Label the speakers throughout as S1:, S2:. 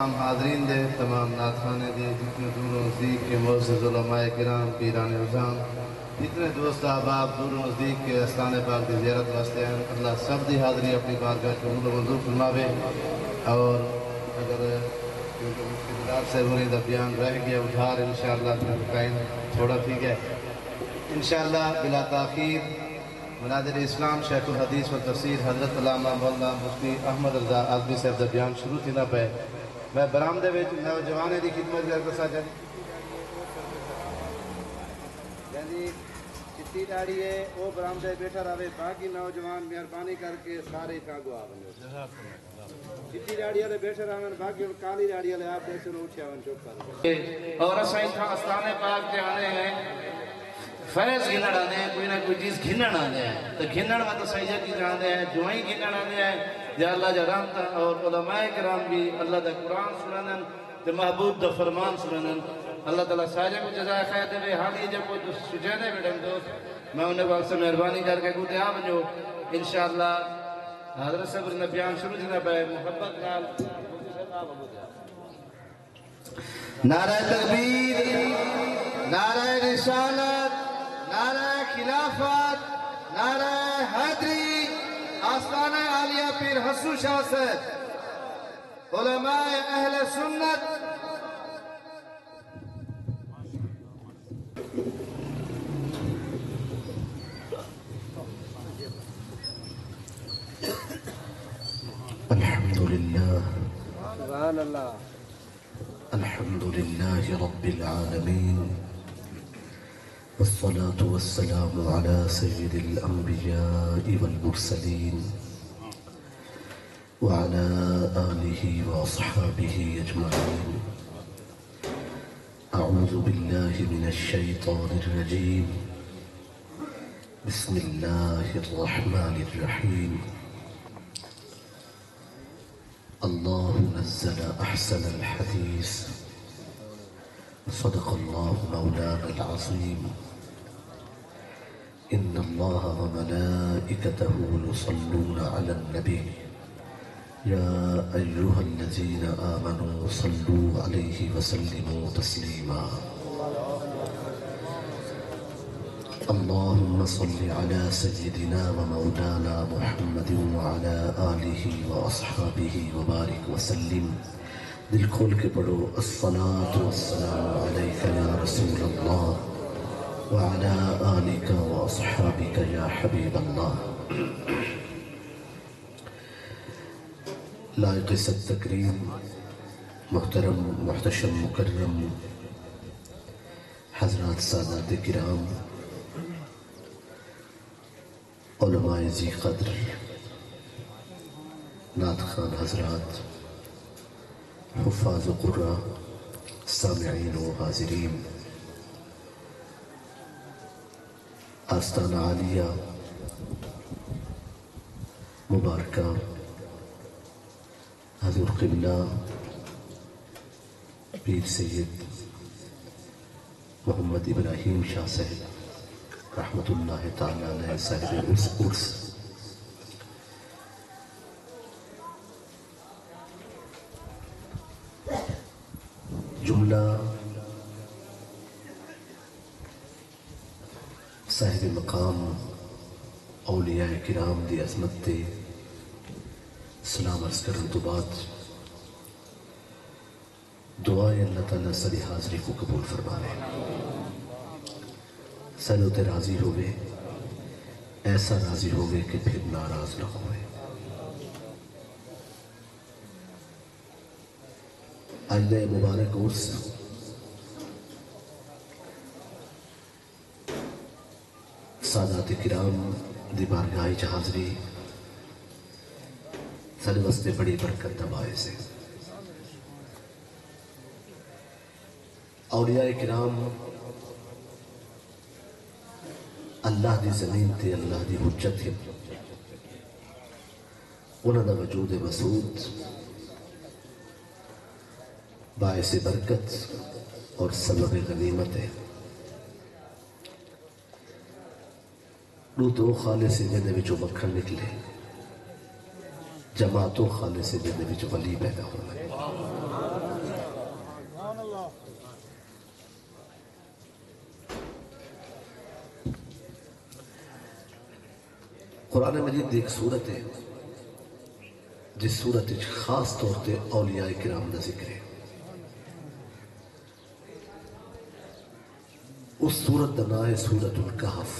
S1: تمام حاضرین دے، تمام ناتخانے دے، جتنے دور و نزدیک کے معزز علماء کرام، پیران عظام، جتنے دوست احباب دور و نزدیک کے استان پاک دی زیارت واسطے ہیں، اللہ سب دی حاضری اپنی بارگاہ قبول و منظور فرماوے۔ اور اگر مفتیدار سے ہونے دا بیان رہ گیا ادھار انشاءاللہ قائم تھوڑا ٹھیک ہے انشاءاللہ بلا تاخیر مناظر اسلام شیخ الحدیث و تفسیر حضرت علامہ مولانا مفتی احمد رضا آزمی صاحب دا بیان شروع تھی نہ پہ میں برامدے وچ نوجوانے دی خدمت کر کے سا جی چٹی داڑھی ہے وہ برامدے بیٹھا رہے، باقی نوجوان مہربانی کر کے سارے کاغو آ بنے چٹی داڑھی والے بیٹھے رہے، باقی کالی داڑھی والے آپ جیسے نو اٹھیا ون چپ کر اور اساں تھا استانے پاک تے آنے ہیں فیض گھنڑ آنے ہیں، کوئی نہ کوئی چیز گھنڑ آنے ہیں تو گھنڑ میں تو سیدہ کی جانے ہیں، دعائیں گھنڑ آنے ہیں یا اللہ جا رحمتا اور علماء کرام بھی اللہ دا قرآن سننن تے محبوب دا فرمان سننن۔ اللہ تعالیٰ ساجہ کو جزائے خیر دے حالی جب کوئی سجینے بیٹھیں دوست میں انہیں وقت سے مہربانی کر کے گوتے آ بنجو انشاءاللہ حضرت صبر نے بیان شروع جنہ پہ محبت نال نعرہ تکبیر، نعرہ رسالت، نعرہ خلافت، نعرہ حیدری، آستانہ عالیہ پیر حسن شاہ صاحب، علماء اہل سنت،
S2: الحمد لله رب العالمين والصلاة والسلام على سيد الأنبياء والمرسلين وعلى آله وأصحابه أجمعين. أعوذ بالله من الشيطان الرجيم. بسم الله الرحمن الرحيم. الله نزل أحسن الحديث صدق الله مولانا العظيم. إن الله وملائكته يصلون على النبي يا أيها الذين آمنوا صلوا عليه وسلموا تسليما. اللهم صل على سيدنا ومولانا محمد وعلى آله وأصحابه وبارك وسلم. دل کھول کے پڑھو الصلاة والسلام عليك يا رسول الله وعلى آلك وأصحابك يا حبيب الله. لائق صد تکریم محترم محتشم مکرم حضرات سادات کرام، علماء ذی قدر، نعت خان حضرات، حفاظ قرآ، سامعین و حاضرین، آستانہ عالیہ مبارکہ حضور قبلہ پیر سید محمد ابراہیم شاہ صاحب رحمت اللہ تعالیٰ علیہ صاحب عرس، جملہ صاحب مقام اولیاء کرام دی عظمت تے سلام عرض کرن تو بعد دعائے اللہ تعالیٰ ساری حاضری کو قبول فرمائے، سنو تے راضی ہوئے، ایسا راضی ہوئے کہ پھر ناراض نہ ہوئے۔ آئندہ مبارک عرس سادات کرام دی بارگاہ وچ حاضری سارے واسطے بڑی برکت دا باعث ہے۔ اولیاء کرام اللہ دی زمین تے اللہ دی حجت ہے، انہاں دا وجود مسعود باعث برکت اور سبب غنیمت ہے۔ دو خالے سے جنہیں وچوں مکھن نکلے، جماعتوں خالے سے جنہیں وچوں ولی پیدا ہوئے۔ قرآن مجید دی ایک صورت ہے جس صورت خاص طور تے اولیاء کرام دا ذکر ہے. اس صورت دا نام ہے سورۃ الکہف.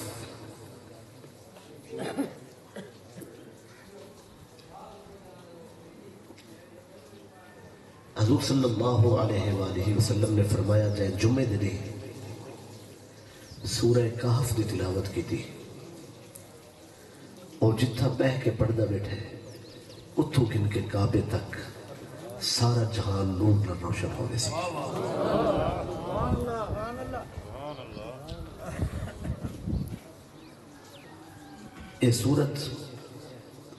S2: حضور صلی اللہ علیہ وآلہ وسلم نے فرمایا جائے جمعے دن سورہ کہف دی تلاوت کی تھی اور جتھا بہ کے پڑھدا بیٹھے اتھو گن کے کعبے تک سارا جہان نور نہ روشن ہونے سی. یہ سورت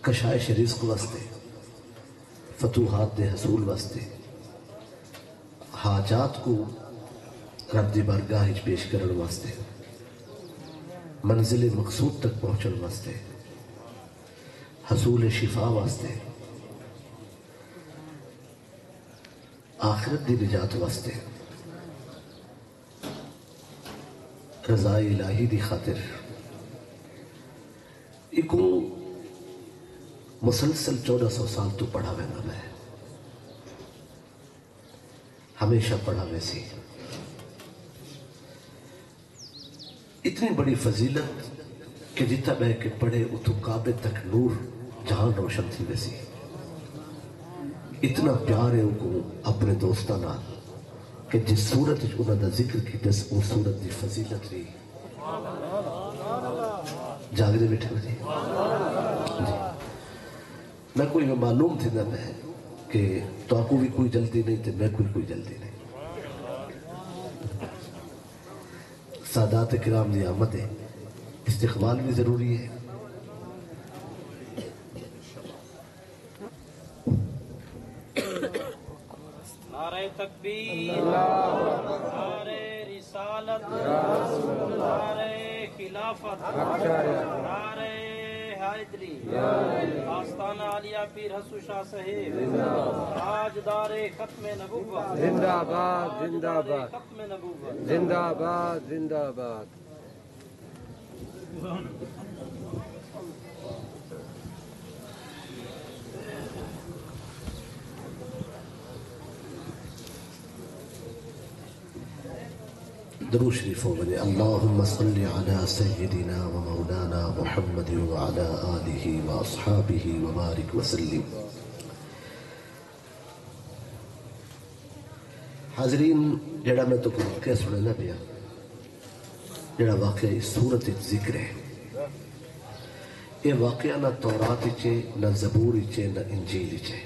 S2: کشائش رزق واسطے، فتوحات دے حصول واسطے، حاجات کو رب دی بارگاہ وچ پیش کرن واسطے، منزل مقصود تک پہنچن واسطے، حصول شفا واسطے، آخرت دی نجات واسطے، رضا الہی دی خاطر ایکو مسلسل 1400 سال تو پڑھا وینا میں ہمیشہ پڑھا ویسی. اتنی بڑی فضیلت کہ جتا بہ کے پڑھے اتو کعبے تک نور جہاں روشن تھی ویسی. اتنا پیار ہے کو اپنے دوستان کہ جس صورت انہوں دا ذکر کی جس وہ صورت دی فضیلت رہی. جاگ دے بیٹھے ہو جی. میں کوئی معلوم تھی نہ میں کہ تو آپ کو بھی کوئی جلدی نہیں تھی، میں کوئی جلدی نہیں. سادات کرام دی آمد ہے، استقبال بھی ضروری ہے.
S3: نعرہ تکبیر، نعرہ رسالت، نعرہ خلافت، نعرہ حیدری، آستانہ عالیہ پیر حسو شاہ صاحب، تاجدار ختم نبوت،
S4: زندہ باد زندہ باد
S3: ختم نبوت،
S4: زندہ باد زندہ باد.
S2: درود شریف ہو بنے. اللہم صلی علی سیدنا و مولانا محمد وعلی آلہ و اصحابہ وبارک وسلم. حاضرین، جڑا میں تو واقعہ سننا پیا، جڑا واقعہ اس صورت ذکر ہے، یہ واقعہ نہ تورات چے، نہ زبور چے، نہ انجیل چے.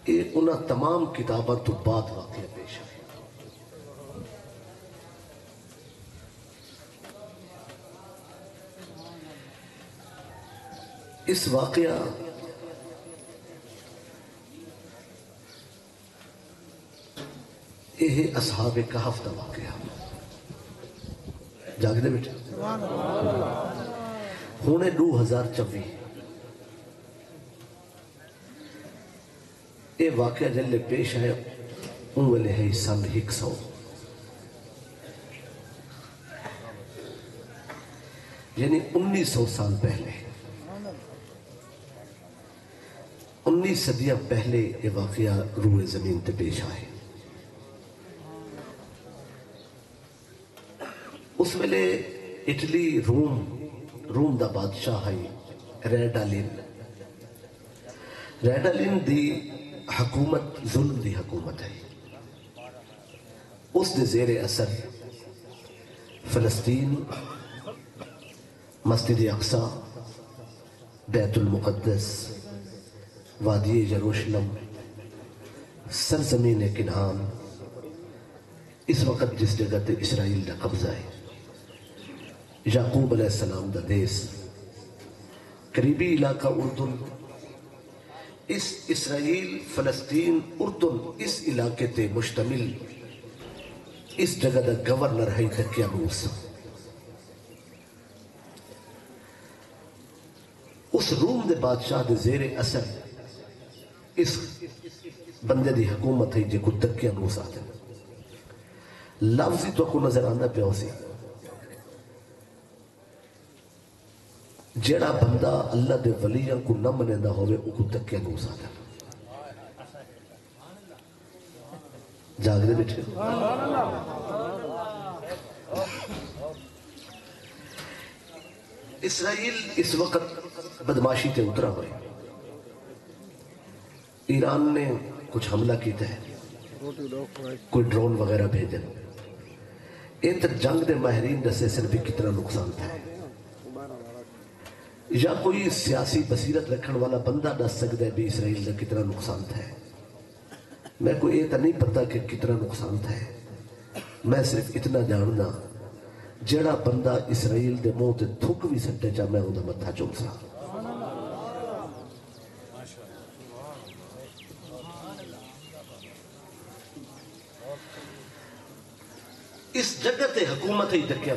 S2: یہ انہاں تمام کتاباں تو بعد واقعہ پیش ہے. اس واقعہ یہ اصحاب کہف کا واقعہ. جاگ دے بیٹھے ہونے 2024 یہ واقعہ جلے پیش ہے ان والے ہے سن 100 یعنی 1900 سال پہلے، 19 صدیاں پہلے یہ واقعہ روح زمین تے پیش آئے. اس ویلے اٹلی روم دا بادشاہ ہے ریڈالین دی حکومت ظلم دی حکومت ہے. اس دے زیر اثر فلسطین، مسجد اقصی، بیت المقدس، وادی یروشلم، سرزمین کنعان، اس وقت جس جگہ تے اسرائیل دا قبضہ ہے، یعقوب علیہ السلام دا دیس، قریبی علاقہ اردن، اس اسرائیل، فلسطین، اردن، اس علاقے تے مشتمل اس جگہ دا گورنر ہے دقیانوس. اس روم دے بادشاہ دے زیر اثر اس بندے دی حکومت ہے جے کو دقیانوس آتے ہیں. لفظی تو کو نظر آنا پہ ہو سی جیڑا بندہ اللہ دے ولیاں کو نہ منیندہ ہوئے او کو دکیا نو ساتا جاگ دے بیٹھے اسرائیل اس وقت بدماشی تے اترا ہوئے ایران نے کچھ حملہ کیتا ہے کوئی ڈرون وغیرہ بھیجن ایت جنگ دے ماہرین دسے صرف کتنا نقصان تھا یا کوئی سیاسی بصیرت رکھن والا بندہ دس سکتا ہے بھی اسرائیل کا کتنا نقصان تھا میں کوئی یہ تو نہیں پتا کہ کتنا نقصان تھا میں صرف اتنا جاننا جڑا بندہ اسرائیل دے منہ تے تھک بھی سٹے چاہ میں انہوں متھا چوم سا اس جگہ تے حکومت ہی دکیا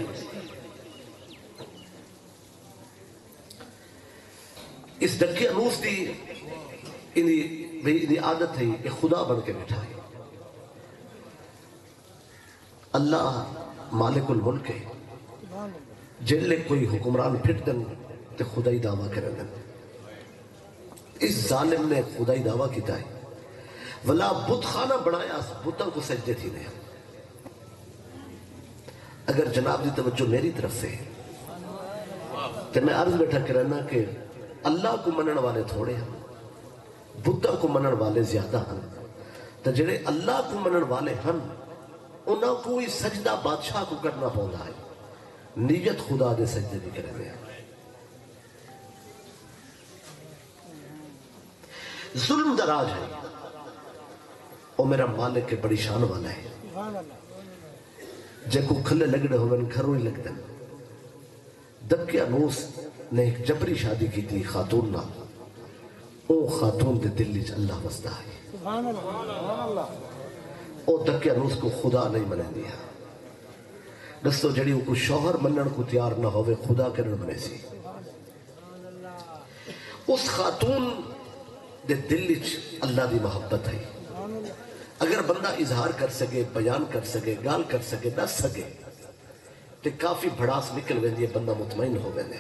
S2: اس دکے انوس دی انہی عادت ہے کہ خدا بن کے بیٹھا ہے اللہ مالک الملک ہے جلے کوئی حکمران پھٹ دن تے خدای دعویٰ کرن دن اس ظالم نے خدای دعویٰ کیتا ہے ولا بت خانہ بنایا بتوں کو سجدے تھی نہیں اگر جناب دی توجہ میری طرف سے تو میں عرض بیٹھا کرنا کہ اللہ کو منن والے تھوڑے ہیں بتوں کو منن والے زیادہ ہیں تو جڑے اللہ کو منن والے ہیں انہاں کوئی سجدہ بادشاہ کو کرنا پڑتا ہے نیت خدا دے سجدے بھی کرنے ہیں ظلم دراج ہے وہ میرا مالک کے بڑی شان والا ہے جے کو کھلے لگڑے ہوئے گھروں ہی لگ دن دکیا نوس نے ایک جبری شادی کی تھی خاتون نہ او خاتون دے دلی چ اللہ وسدہ ہے او دکیا نوس کو خدا نہیں منے دیا دستو جڑی کو شوہر منن کو تیار نہ ہوئے خدا کرن منے سی اس خاتون دے دلی چ اللہ دی محبت ہے اگر بندہ اظہار کر سکے بیان کر سکے گال کر سکے دس سکے تو کافی بھڑاس نکل ویندی ہے بندہ مطمئن ہو ویندے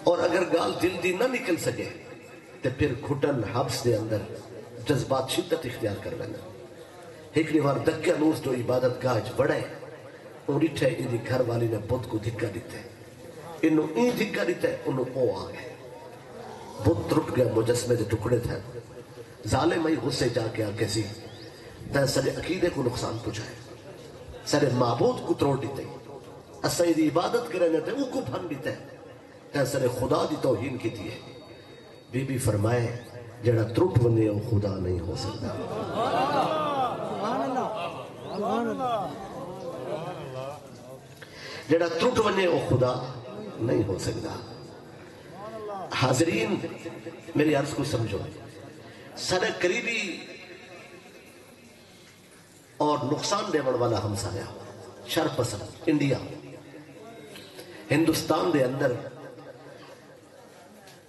S2: اور اگر گال جلدی نہ نکل سکے تو پھر گھٹن حبس دے اندر جذبات شدت اختیار کر ویندے ایک نیوار دکیا نوس جو عبادت گاہ بڑھے ان ریٹھے انہی گھر والی نے بت کو دھکا دیتے انہوں این دھکا دیتے انہوں او آگئے بت رٹ گیا مجسمے دے ٹکڑے تھے ظالم ہی غصے جا کے آگے سی تے سارے عقیدے کو نقصان پہنچائے سارے معبود کو تروڑ دیتے اساں دی عبادت کرنے تے او کو بھن دیتے تے سارے خدا دی توہین کی دیئے بی بی فرمائے جڑا ترٹ بنے او خدا نہیں ہو سکتا جڑا ترٹ بنے او خدا نہیں ہو سکتا حاضرین میری عرض کو سمجھو سارے قریبی اور نقصان دیون والا ہمسایا شر پسند انڈیا ہندوستان دے اندر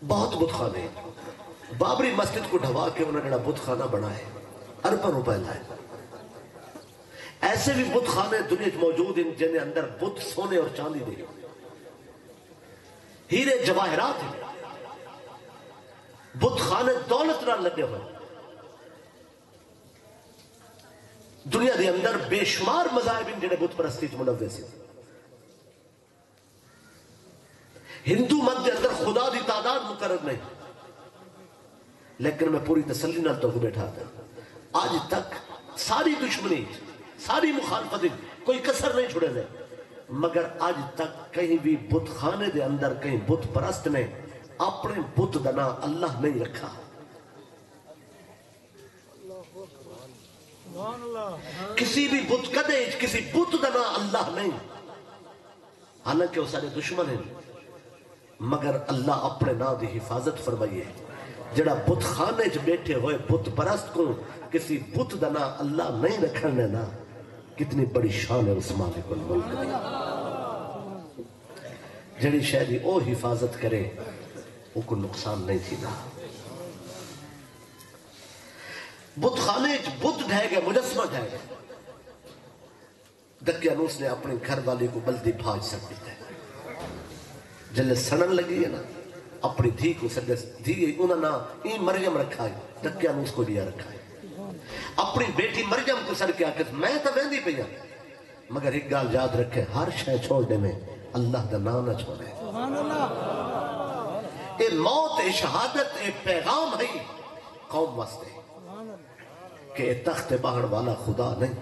S2: بہت بت خانے بابری مسجد کو ڈھوا کے انہوں نے جڑا بت خانہ بنائے اربوں روپے لائے ایسے بھی بت خانے دنیا موجود ہیں جنہیں اندر بت سونے اور چاندی دے ہیرے جواہرات ہیں بت خانے دولت نہ لگے ہوئے دنیا دے اندر بے شمار مذاہب ان جنہیں بت پرستی منوے سے ہندو مت دے اندر خدا دی تعداد مقرر نہیں لیکن میں پوری تسلی نال تو بیٹھا تھا آج تک ساری دشمنی ساری مخالفت کوئی کسر نہیں چھوڑے دے مگر آج تک کہیں بھی بت خانے دے اندر کہیں بت پرست نے اپنے بت دنا اللہ نہیں رکھا کسی بھی بت کدے کسی بت دنا اللہ نہیں حالانکہ وہ سارے دشمن ہیں مگر اللہ اپنے نا دی حفاظت فرمائیے جڑا بت خانے چ بیٹھے ہوئے بت پرست کو کسی بت دنا اللہ نہیں رکھنے نا کتنی بڑی شان ہے اس مالک الملک جڑی شہری او حفاظت کرے وہ کو نقصان نہیں تھی نا بت خانے بت ڈھائے گئے مجسمہ ڈھائے گئے دکیا نوس نے اپنے گھر والی کو بلدی بھاج سکتی ہے جلے سڑن لگی ہے نا اپنی دھی کو سجے دھی انہوں نے این مریم رکھا ہے ٹکیا نے اس کو دیا رکھا ہے اپنی بیٹی مریم کو سر کیا کہ میں تو ویندی پہ جا مگر ایک گال یاد رکھے ہر شے چھوڑنے میں اللہ دا نام نہ چھوڑے اے موت اے شہادت اے پیغام ہے قوم واسطے کہ اے تخت باہر والا خدا نہیں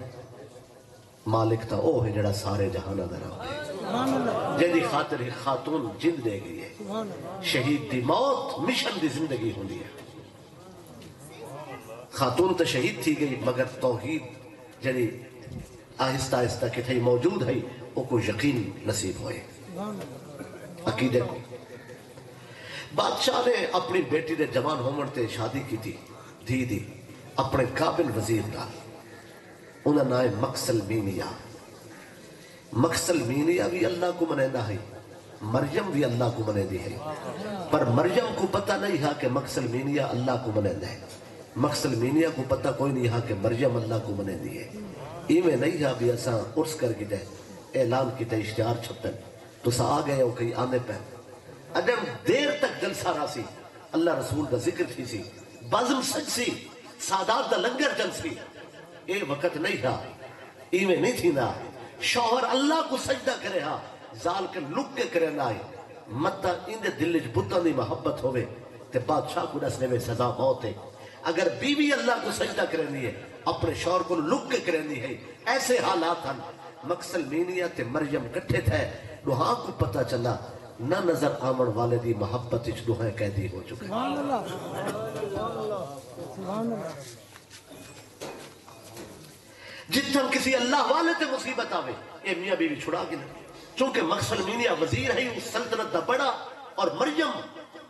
S2: مالک تا او ہے جڑا سارے جہانہ درہ جن دی خاطر ایک خاتون جن دے گئی ہے شہید دی موت مشن دی زندگی ہوندی ہے خاتون تو شہید تھی گئی مگر توحید جنی آہستہ آہستہ کتھائی موجود ہے وہ کو یقین نصیب ہوئے عقیدے کو بادشاہ نے اپنی بیٹی دے جوان ہومنتے شادی کی تھی دھی دی اپنے قابل وزیر دا انہاں نائے مقسل مینیا مقسل مینیا بھی اللہ کو منیندہ ہے مریم بھی اللہ کو منیندی ہے پر مریم کو پتہ نہیں ہے کہ مقسل مینیا اللہ کو منیندہ ہے مقسل مینیا کو پتہ کوئی نہیں ہے کہ مریم اللہ کو منیندی ہے ایمیں نہیں ہے بھی ایسا عرص کر گئے اعلان کی تے اشتہار چھپن تو سا آگئے ہو کہیں آنے پہ اگر دیر تک جلسہ راسی اللہ رسول دا ذکر تھی سی بازم سج سی سادات دا لنگر جل سی اے وقت نہیں تھا ایمیں نہیں تھی نا شوہر اللہ کو سجدہ کرے ہا زال کے لک کے کرے نہ آئی مطا اندے دلج بطن دی محبت ہوئے تے بادشاہ کو نسنے میں سزا موت ہے اگر بیوی اللہ کو سجدہ کرنی ہے اپنے شوہر کو لک کے کرنی ہے ایسے حالات ہن مقسل مینیا تے مریم کٹھے تھے نوہاں کو پتہ چلا نہ نظر آمن والے دی محبت اچھ نوہاں قیدی ہو چکے
S5: سبحان اللہ سبحان اللہ
S2: جتنا کسی اللہ والے تے مصیبت آوے اے میاں بیوی چھڑا گنا چونکہ مقسل مینیا وزیر ہے اس سلطنت دا بڑا اور مریم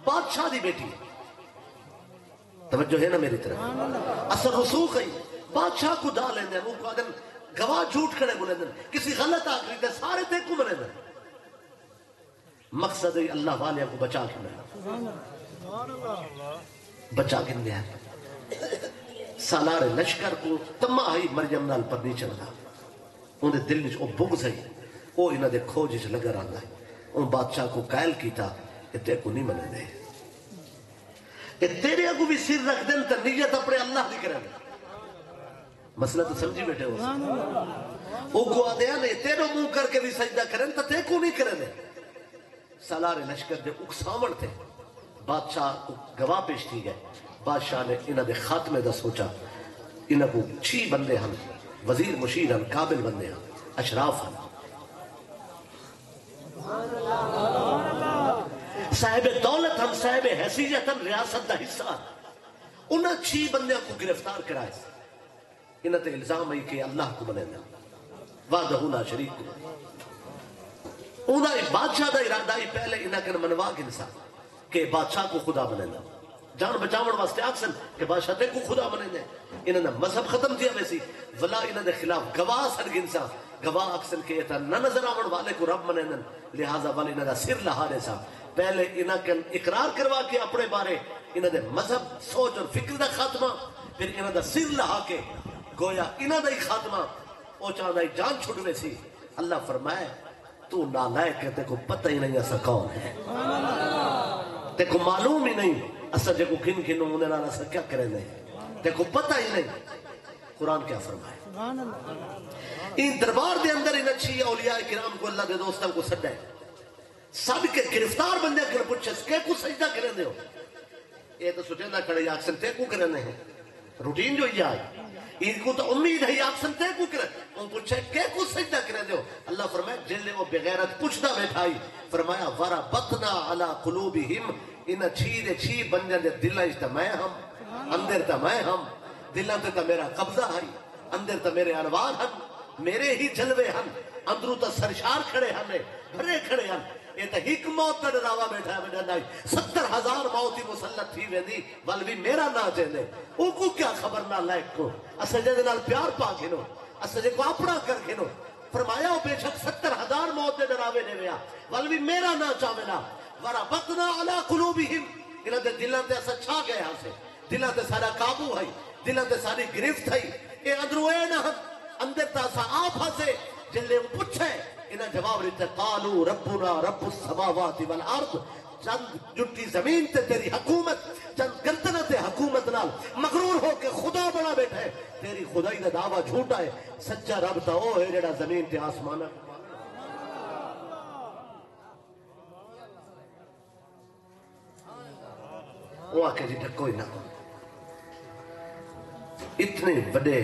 S2: بادشاہ دی بیٹی ہے توجہ ہے نا میری طرف اثر رسوخ ہے بادشاہ کو دا لیندے ہیں وہ کو آدم گواہ جھوٹ کھڑے بولے دیں کسی غلط آخری دے سارے تے کو ملے دیں مقصد ہے اللہ والے کو بچا کے ملے بچا کے لیا سالار لشکر کو تمہائی مریم نال پر نہیں چلنا انہیں دل میں وہ بغض ہے وہ انہوں نے کھوج سے لگا رہا ہے ان بادشاہ کو قائل کیتا کہ تے کو نہیں ملے دے کہ تیرے کو بھی سر رکھ دیں تو نیت اپنے اللہ دی کریں مسئلہ تو سمجھی بیٹھے ہو وہ کو آدھیا نہیں تیرے منہ کر کے بھی سجدہ کریں تو تے کو نہیں کریں سالار لشکر دے اکسامن تھے بادشاہ کو گواہ پیش کی گئے بادشاہ نے انہوں نے خاتمے دا سوچا انہوں کو 6 بندے ہم وزیر مشیر ہم قابل بندے ہم اشراف ہم صاحب دولت ہم صاحب حیثیت ہم ریاست دا حصہ انہوں 6 بندے کو گرفتار کرائے انہوں تے الزام ہے کہ اللہ کو بنے دا وعدہ لا شریک کو انہوں بادشاہ دا ارادہ ہی پہلے انہوں کے منوا گنسا کہ بادشاہ کو خدا بنے دا جان بچاون واسطے آکسن کہ بادشاہ تے کو خدا بنے دے انہوں نے مذہب ختم کیا ویسی ولا انہوں نے خلاف گواہ سر گنسا گواہ آکسن کہ یہ نہ نظر آون والے کو رب بنے دن لہذا والے انہوں نے سر لہارے سا پہلے انہوں نے اقرار کروا کے اپنے بارے انہوں نے مذہب سوچ اور فکر دا خاتمہ پھر انہوں نے سر لہا کے گویا انہوں نے خاتمہ او چاہتا ہے جان چھوڑوے سی اللہ فرمائے تو نالائق ہے تے کو پتہ ہی نہیں ایسا کون ہے تے کو معلوم ہی نہیں اسا جے کو کن کنوں انہیں نالا سا کیا کرے نہیں تے کو پتہ ہی نہیں قرآن کیا فرمائے ان دربار دے اندر ان اچھی اولیاء کرام کو اللہ دے دوستان کو سڈا ہے سب کے گرفتار بندے کر پوچھے کہ کو سجدہ کریں دے ہو یہ تو سوچے نہ کھڑے آکسن تے کو کرنے ہیں روٹین جو ہی آئے ان کو تو امید ہے آکسن تے کو کرے ان پوچھے کہ کو سجدہ کریں دے ہو اللہ فرمائے جلے وہ بغیرت پوچھنا بیٹھائی فرمایا ورا بطنا علی قلوبہم انہا 6 بندے دے دلہ اجتماع ہم اندر تا میں ہم دلہ تے تا میرا قبضہ ہے اندر تا میرے انوار ہم میرے ہی جلوے ہم اندروں تا سرشار کھڑے ہمیں بھرے کھڑے ہم یہ تا ہک موت تا ڈراوا بیٹھا ہے بیٹھا نہیں 70,000 موتی مسلط تھی ویندی والوی میرا نہ چاہنے او کو کیا خبر نہ لائق کو اسا جے نال پیار پا گھنو اسا جے کو اپنا کر گھنو فرمایا او بے شک 70,000 موت دے ڈراوے دے ویا والوی میرا نہ چاہنا ورا بطنا علی قلوبہم انہاں دے دلاں تے اسا چھا گئے ہاں سے دلاں تے سارا قابو ہے دلاں تے ساری گرفت ہے اے اندروں اے نہ اندر تا اسا آپ ہسے جلے پوچھے انہیں جواب دیتا قالوا ربنا رب السماوات والارض، چند جٹی زمین تے تیری حکومت، چند گردن تے حکومت نال مغرور ہو کے خدا بنا بیٹھا ہے، تیری خدائی دا دعویٰ جھوٹا ہے، سچا رب تا وہ ہے جڑا زمین تے آسمان ہے۔ وہ آکے جی ڈھکو ہی نہ، اتنے بڑے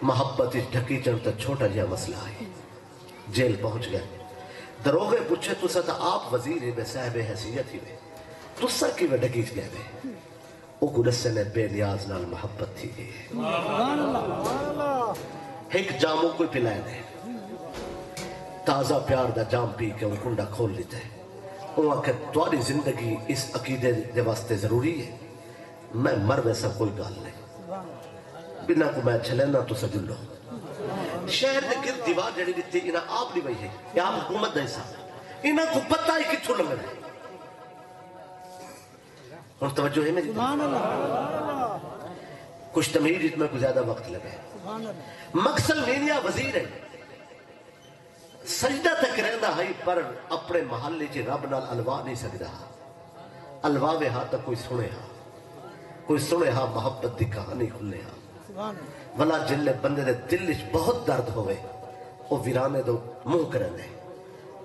S2: محبت ڈھکی چڑھتا چھوٹا جہا مسئلہ ہے، جیل پہنچ گئے، دروغے پوچھے تسا تا آپ وزیر بے صاحب حیثیت ہی میں تسا کی وہ ڈھکی گئے بے، وہ گلسے نے بے نیاز نال محبت تھی گئی ایک جاموں کوئی پلائے دے، تازہ پیار دا جام پی کے وہ کنڈا کھول لیتے ہیں، وہ آکے تمہاری زندگی اس عقیدے دے واسطے ضروری ہے، میں مر ویسا کوئی گال نہیں، بنا کو میں چھلینا تو سجلو، شہر دے گرد دیوار جڑی دیتی انہاں آپ نہیں بھئی ہے، یہ آپ حکومت دا حصہ، انہاں کو پتہ ہی کچھو لگا ہے، اور توجہ ہے میری کچھ تمہید اس میں کو زیادہ وقت لگا ہے، مقصد مینیا وزیر ہے، سجدہ تک رہندا ہے پر اپنے محلے چے رب نال الوا نہیں سکدا، الوا وے ہاں تک کوئی سنے ہاں محبت دی کہانی کھلے ہاں، ولا جلے بندے دے دل وچ بہت درد ہوئے او ویرانے دو منہ کرن دے،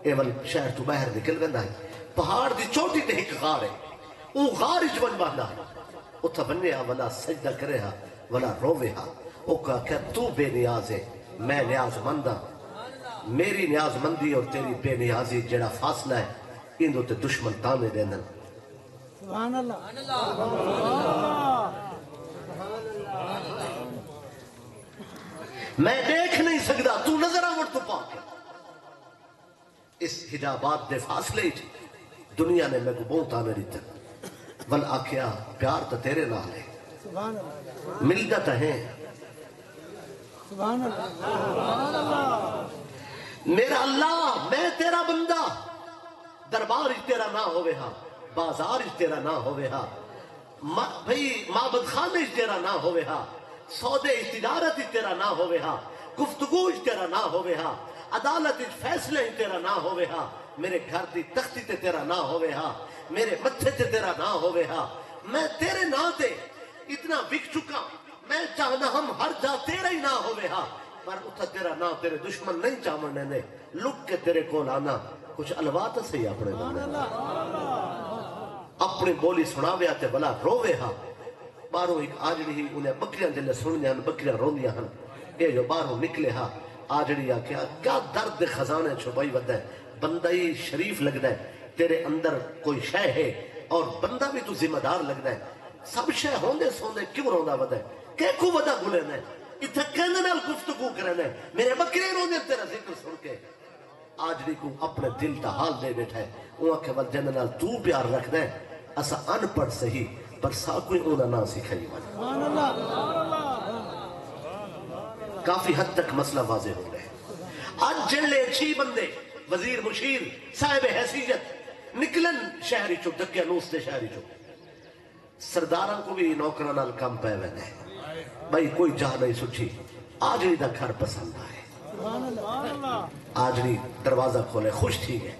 S2: اے ول شہر تو باہر نکل ویندا ہے، پہاڑ دی چوٹی تے ایک غار ہے، او غار وچ ون باندا اتھا بننے ہاں ولا سجدہ کرے ہاں ولا روے ہاں، او کہا تو بے نیاز ہے میں نیاز مندہ، میری نیاز مندی اور تیری بے نیازی جڑا فاصلہ ہے اندو تے دشمن تانے دیندن۔
S5: سبحان اللہ،
S2: میں دیکھ نہیں سکتا تو نظر آور تو پاک، اس حجابات دے فاصلے دنیا نے میں کو بہت آنے دیتا، ول آکھیا پیار تا تیرے نال ہے،
S5: سبحان اللہ،
S2: ملتا تا ہے،
S5: سبحان اللہ،
S2: میرا اللہ میں تیرا بندہ، دربار اس تیرا نہ ہوئے ہاں، بازار اس تیرا نہ ہوئے ہاں، بھئی معبد خانے اس تیرا نہ ہوئے ہاں، سودے اس تجارت اس تیرا نہ ہوئے ہاں، گفتگو اس تیرا نہ ہوئے ہاں، عدالت اس فیصلے اس تیرا نہ ہوئے ہاں، میرے گھر دی تختی تے تیرا نہ ہوئے ہاں، میرے متھے تے تیرا نہ ہوئے ہاں، میں تیرے نہ تے اتنا بک چکا، میں چاہنا ہم ہر جا تیرا ہی نہ ہوئے ہاں، پر اتھا تیرا نہ تیرے دشمن نہیں چاہمنے نے، لک کے تیرے کول آنا، کچھ الوات سے ہی اپنے بندے اپنی بولی سناوے آتے بلا روے ہاں، باروں ایک آجڑی ہی انہیں بکریاں جلے سننے ہن، بکریاں روندیاں ہن، اے جو باروں نکلے ہاں، آجڑی آکھیا کیا درد خزانے چھپائی ودہ ہے، بندہ ہی شریف لگ ہے، تیرے اندر کوئی شے ہے، اور بندہ بھی تو ذمہ دار لگ ہے، سب شے ہوندے سوندے کیوں روندہ ودہ ہے، کہ کو ودہ گلے نے، اتھا کہنے نال گفتگو کرنے، میرے بکرے روندے تیرا ذکر سن کے، آجڑی کو اپنے دل تا حال دے بیٹھا ہے، وہاں کہ وجہ نال تو پیار رکھ دے، اسا ان پڑھ سہی پر ساکوئی اونا نہ سکھائی مانا، کافی حد تک مسئلہ واضح ہو گئے، آج جلے اچھی بندے وزیر مشیر صاحب حیثیت نکلن شہری چو دکیا نوس دے شہری چو، سرداران کو بھی نوکران نال کم پہ وینے، بھائی کوئی جا نہیں سچھی، آجڑی دا گھر پسند آئے، آجڑی دروازہ کھولے خوش تھی گئے،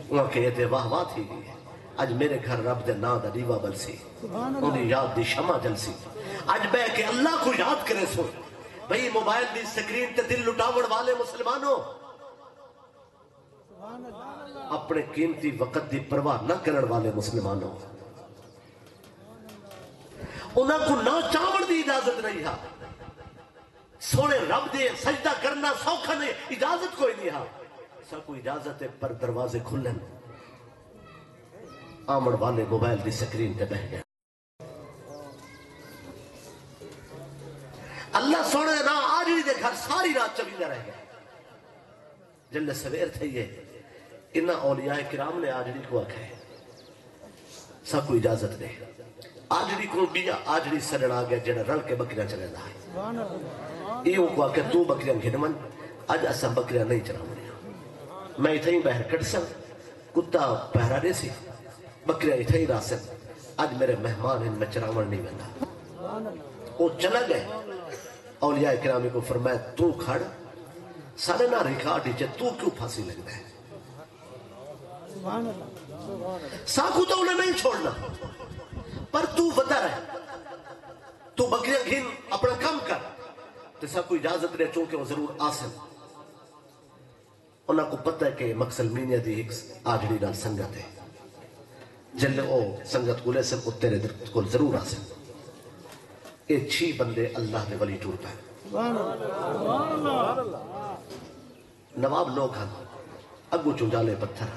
S2: وہاں کہتے واہ واہ تھی گئی ہے، آج میرے گھر رب دے نا دا دیوہ بل سی، انہیں یاد دی شمع جل سی، آج بے کہ اللہ کو یاد کرے سو، بھئی موبائل دی سکرین تے دل لٹاوڑ والے مسلمانوں، اپنے قیمتی وقت دی پرواہ نہ کرن والے مسلمانوں، انہاں کو نہ چاوڑ دی اجازت نہیں ہا، سونے رب دے سجدہ کرنا سوکھا نہیں، اجازت کوئی نہیں ہا، سا کوئی اجازت ہے پر دروازے کھلن، آمڑ والے موبائل دی سکرین تے بہ گئے، اللہ سونے نا آجڑی دے گھر ساری رات چبیندہ رہ گئے، جلے سویر تھے یہ انہا اولیاء کرام نے آجڑی کو آکھے سا کوئی اجازت نہیں، آجڑی کو بیا آجڑی سڑن آگیا جنہ رل کے بکریاں چلے دائیں، یہ کو آکے تو بکریاں گھنمن، آج اسا بکریاں نہیں چلاؤں، میں اتھا ہی بہر کٹسن، کتا پہرا دے سی، بکریاں اتھا ہی راسن، آج میرے مہمان ہیں میں چراون نہیں بنا، وہ چلا گئے، اولیاء کرامی کو فرمایا تو کھڑ، سارے نہ ریکارڈ ہی تو کیوں پھانسی لگتا ہے؟
S5: سبحان اللہ
S2: ساکو تو انہیں نہیں چھوڑنا، پر تو بتا رہے تو بکریاں گھن اپنا کام کر، تو ساکو اجازت دے چونکہ وہ ضرور آسن۔ انہاں کو پتہ ہے کہ مقصل مینیا دی ایک آجڑی نال سنگت ہے، جلے او سنگت کو لے سن او تیرے در کو ضرور آسن۔ اے 6 بندے اللہ دے ولی ٹور پہ
S5: سبحان اللہ
S2: نواب لوگ ہن، اگو چنجالے پتھر،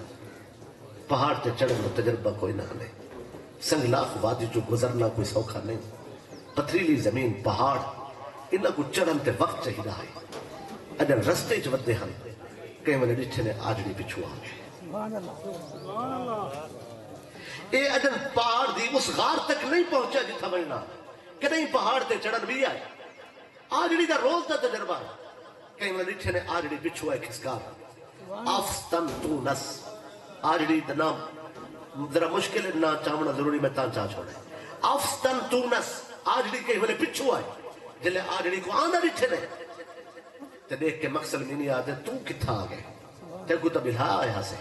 S2: پہاڑ تے چڑھن میں تجربہ کوئی نہ ہمیں، سنگلاخ وادی جو گزرنا کوئی سوکھا نہیں، پتھریلی زمین پہاڑ انہاں کو چڑھن تے وقت چاہیے ہے، اجن رستے چ ودے ہن کہیں میں ڈٹھے نے آجڑی پچھو آ گئے۔
S5: سبحان اللہ
S2: اے اجن پہاڑ دی اس غار تک نہیں پہنچا جتھا بننا کہ نہیں پہاڑ تے چڑھن بھی آئے، آجڑی دا روز دا تجربہ کہیں میں ڈٹھے نے آجڑی پچھو آئے کھسکار افستن تو نس، آجڑی دا نام ذرا مشکل ہے، نہ چاہمنا ضروری میں تان چاہ چھوڑے، افستن تو نس، آجڑی کہیں میں پچھو آئے، جلے آجڑی کو آنا ڈٹھے نے تے دیکھ کے مقصد میں نہیں آتے تو کتھا آ گئے، تے کو تب الہا آیا سے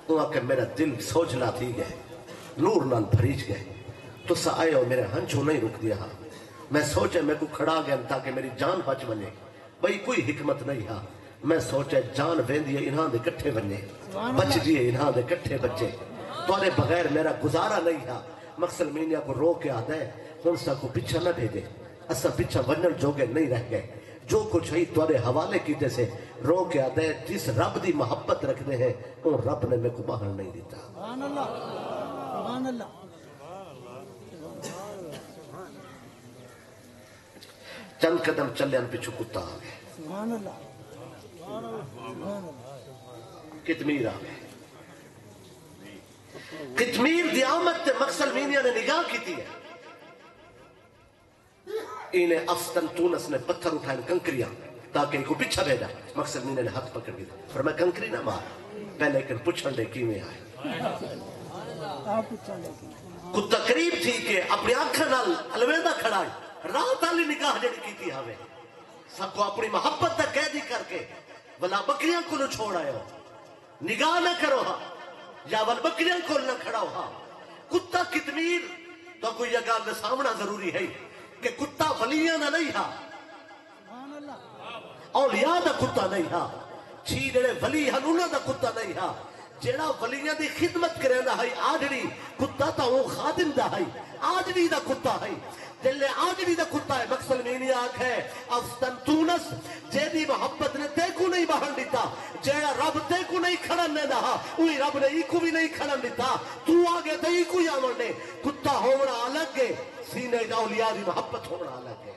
S2: تو آکے میرا دل سوچلا تھی گئے، نور نال بھریچ گئے، تو سا آئے اور میرے ہنچو نہیں رک دیا ہاں، میں سوچے میں کو کھڑا گیا تاکہ میری جان بچ بنے، بھئی کوئی حکمت نہیں ہاں، میں سوچے جان ویندی ہے انہاں دے کٹھے بنے، بچ دیئے انہاں دے کٹھے بچے، تو آنے بغیر میرا گزارا نہیں ہاں، مقصد مینیا کو رو کے آدھے ہن سا کو پچھا نہ بھیجے، اسا پچھا ونن جوگے نہیں رہ گئے، جو کچھ ہی توارے حوالے کی جیسے رو کے آدھے جس رب دی محبت رکھنے ہیں ان رب نے میں کو باہر نہیں دیتا۔
S5: سبحان اللہ سبحان اللہ
S2: چند قدم چلے ان پچھو کتا آ گئے،
S5: سبحان اللہ
S2: کتمیر آ گئے، کتمیر دی آمد تے مقصل مینیا نے نگاہ کی تھی ہے، انہیں افستن تونس نے پتھر اٹھائیں کنکریاں تاکہ کو پیچھا بھیجا، مقصد مینیا نے ہاتھ پکڑ دیا، پر میں کنکری نہ مار، پہلے کن پچھن دے کیویں آئے،
S5: آپ پوچھا لیکن
S2: کتا قریب تھی کہ اپنی آنکھیں نال الویدہ کھڑائی، رات آلی نگاہ جڑی کی تھی ہمیں، سب کو اپنی محبت تک قیدی کر کے ولا بکریاں کو نہ چھوڑ آئے ہو، نگاہ نہ کرو ہاں، یا ول بکریاں کو نہ کھڑاؤ ہاں، کتا کتمیر تو کوئی یہ گال میں سامنا ضروری ہے کہ کتا ولیاں نہ نہیں ہاں،
S5: سبحان اللہ
S2: اولیاء دا کتا نہیں ہاں، چھی جڑے ولی ہن انہاں دا کتا نہیں ہاں، جیڑا ولیاں دی خدمت کرے دا ہے آجڑی کتا تا وہ خادم دا ہے، آجڑی دا کتا ہے، جلے آجڑی دا کتا ہے، مقصد مینی آنکھ ہے افستن تونس، جیدی محبت نے تے کو نہیں باہر دیتا، جیڑا رب تے کو نہیں کھڑن نے دا، وہی رب نے ایکو بھی نہیں کھڑن دیتا، تو آگے تے ایکو ہی آمن نے، کتا ہونا الگ ہے، سینے دا اولیاء دی محبت ہونا الگ ہے۔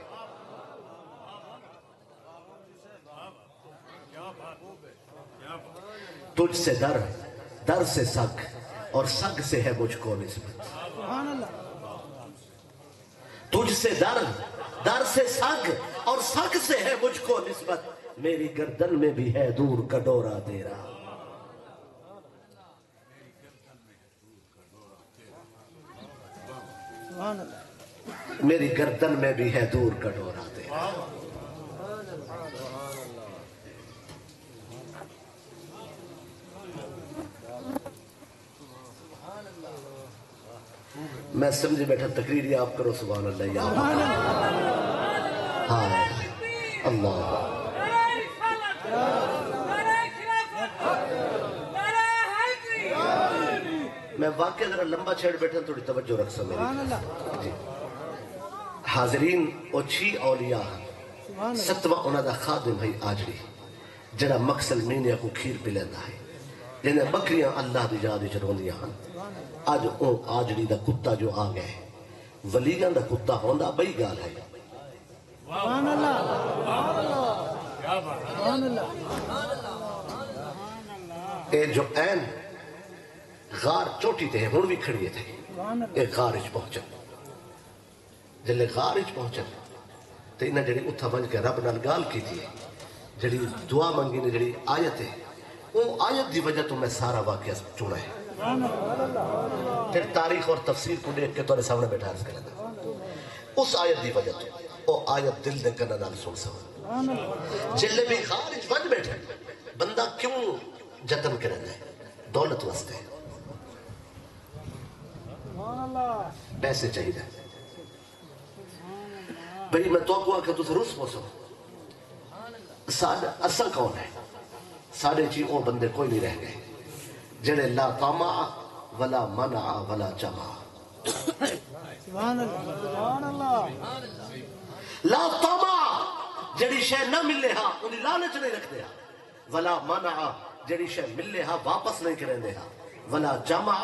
S2: تجھ سے در، در سے سگ، اور سگ سے ہے مجھ کو نسبت،
S5: سبحان اللہ
S2: تجھ سے در، در سے سگ، اور سگ سے ہے مجھ کو نسبت، میری گردن میں بھی ہے دور کا ڈورا تیرا،
S5: سبحان اللہ
S2: میری گردن میں بھی ہے دور کا ڈورا تیرا۔ میں سمجھے بیٹھا تقریر آپ کرو سبحان اللہ یا ہاں اللہ۔ میں واقعہ ذرا لمبا چھیڑ بیٹھا تھوڑی توجہ رکھ سکتا
S5: سبحان
S2: میری
S5: اللہ
S2: جی حاضرین او 6 اولیاء
S5: سبحان اللہ
S2: 7واں انہاں دا خادم ہے آجڑی جڑا مقصد مینیا کو کھیر پی لیندا ہے، جنہیں بکریاں اللہ دی یاد وچ روندیاں ہن، اج او آجڑی دا کتا جو آ گئے، ولیاں دا کتا ہوندا بئی گال ہے،
S5: سبحان اللہ سبحان اللہ
S2: اے جو این غار چوٹی تے ہن بھی کھڑی تھے،
S5: سبحان اللہ
S2: اے غار وچ پہنچن، جلے غار وچ پہنچن تے انہاں جڑی اتھا ونج کے رب نال گال کیتی ہے، جڑی دعا منگی نے جڑی آیت ہے، وہ آیت دی وجہ تو میں سارا واقعہ چنا ہے، پھر تاریخ اور تفسیر کو دیکھ کے تمہارے سامنے بیٹھا عرض کریں گا، اس آیت دی وجہ تو او آیت دل دے کنہ نال سن سو جلے بھی خارج وج بیٹھے بندہ کیوں جتن کرنے ہے دولت واسطے پیسے چاہیے بھئی میں تو کو کہ تس روس پوسو اصل کون ہے سارے چی او بندے کوئی نہیں رہ گئے جڑے لا طمع ولا منع ولا جمع
S5: سبحان اللہ
S2: لا طمع جڑی شے نہ ملے ہاں انہیں لالچ نہیں رکھ دیا ولا منع جڑی شے ملے ہاں واپس نہیں کریں دے ہاں ولا جمع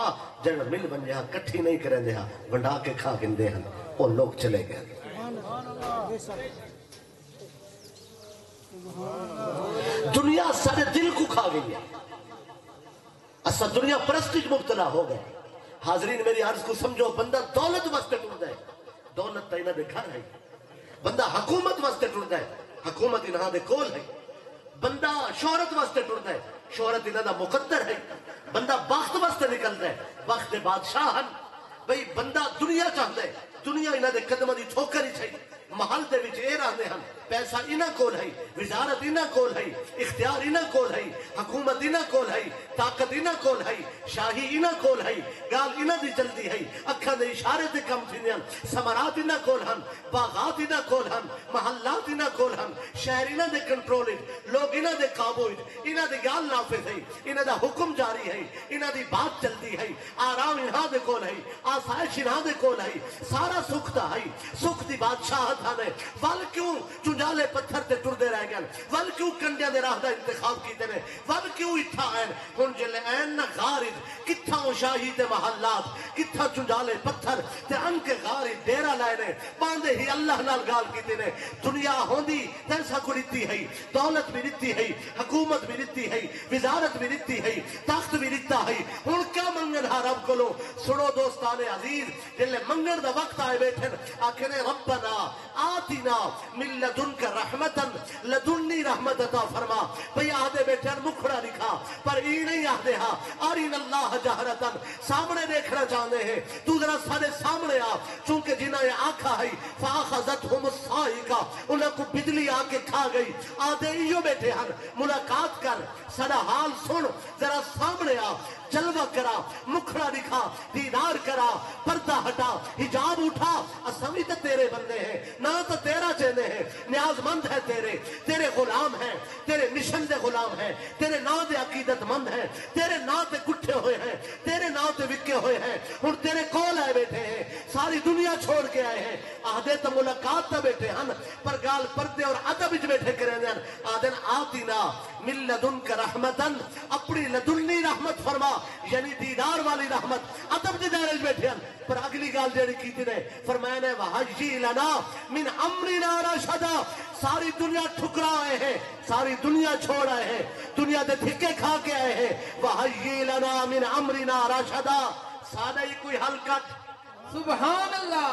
S2: جڑ مل بن جہاں کٹھی نہیں کریں دے ہاں ونڈا کے کھا گندے ہاں وہ لوگ چلے گئے دنیا سارے دل کو کھا گئی ہے اسا دنیا پرستش مبتلا ہو گئے حاضرین میری عرض کو سمجھو بندہ دولت واسطے ٹوٹ ہے دولت تا انہاں دے گھر ہے بندہ حکومت واسطے ٹوٹ ہے حکومت انہاں دے کول ہے بندہ شہرت واسطے ٹوٹ ہے شہرت انہاں دا مقدر ہے بندہ بخت واسطے نکلتا ہے بخت دے بادشاہ ہیں بھئی بندہ دنیا چاہتا ہے دنیا انہاں دے قدمہ دی ٹھوکر ہی چاہیے محل دے وچ اے رہنے ہن پیسہ انہاں کول ہے وزارت انہاں کول ہے اختیار انہاں کول ہے حکومت انہاں کول ہے طاقت انہاں کول ہے شاہی انہاں کول ہے گال انہاں دی جلدی ہے اکھاں دے اشارے تے کم تھیندے ثمرات انہاں کول ہن باغات انہاں کول ہن محلات انہاں کول ہن شہر انہاں دے کنٹرول وچ لوگ انہاں دے قابو وچ انہاں دی گال نافذ ہے انہاں دا حکم جاری ہے انہاں دی بات چلدی ہے آرام انہاں دے کول ہے آسائش انہاں دے کول ہے سارا سکھ دا ہے سکھ دی بادشاہت ہے ول کیوں چنجالے پتھر تے ٹردے رہ گئے ول کیوں کنڈیاں دے راہ دا انتخاب کیتے نے ول کیوں اتھا ہیں ہن جلے این نہ غارب کتھا شاہی تے محلات کتھا چنجالے پتھر تے ان کے غارب ڈیرا لائے نے باندے ہی اللہ نال گال کیتے نے دنیا ہوندی پیسہ کو رتی ہے دولت بھی رتی ہے حکومت بھی رتی ہے وزارت بھی رتی ہے تخت بھی رتا ہے ہن کیا منگن ہا رب کولو سنو دوستان عزیز جلے منگن دا وقت آئے بیٹھن آکھنے ربنا آتنا من لدنک رحمتا لدنی رحمت عطا فرما بھئی آدھے بیٹھے مکھڑا لکھا پر ای نہیں آدھے ہاں آرین اللہ جہرتا سامنے دیکھنا چاہتے ہیں تو ذرا سارے سامنے آ چونکہ جنہ یہ آنکھا ہے فاخذتہم الصائقہ انہاں کو بجلی آ کے کھا گئی آدھے ایو بیٹھے ہیں ملاقات کر سارا حال سن ذرا سامنے آ جلوہ کرا مکھڑا دکھا دیدار کرا پردہ ہٹا حجاب اٹھا اسامی تو تیرے بندے ہیں نہ تو تیرا چہنے ہیں نیاز مند ہے تیرے غلام ہیں تیرے مشن دے غلام ہیں تیرے نا دے عقیدت مند ہیں تیرے نا تے کٹھے ہوئے ہیں تیرے نا تے وکے ہوئے ہیں اور تیرے کول آئے بیٹھے ہیں ساری دنیا چھوڑ کے آئے ہیں آدھے تو ملاقات تا بیٹھے ہیں پر گال پردے اور عدب اچ بیٹھے کریں ہیں آدھے آتینا من لدنک رحمتاً اپنی لدنی رحمت فرما یعنی دیدار والی رحمت عدب دے دائرے بیٹھے ہیں پر اگلی گال جیڑی کیتی نے فرمایا نے وحجی لنا من امرنا رشدا ساری دنیا ٹھکرا آئے ہیں ساری دنیا چھوڑ آئے ہیں دنیا دے دھکے کھا کے آئے ہیں وحجی لنا من امرنا رشدا سادہ ہی کوئی حلقت
S3: سبحان اللہ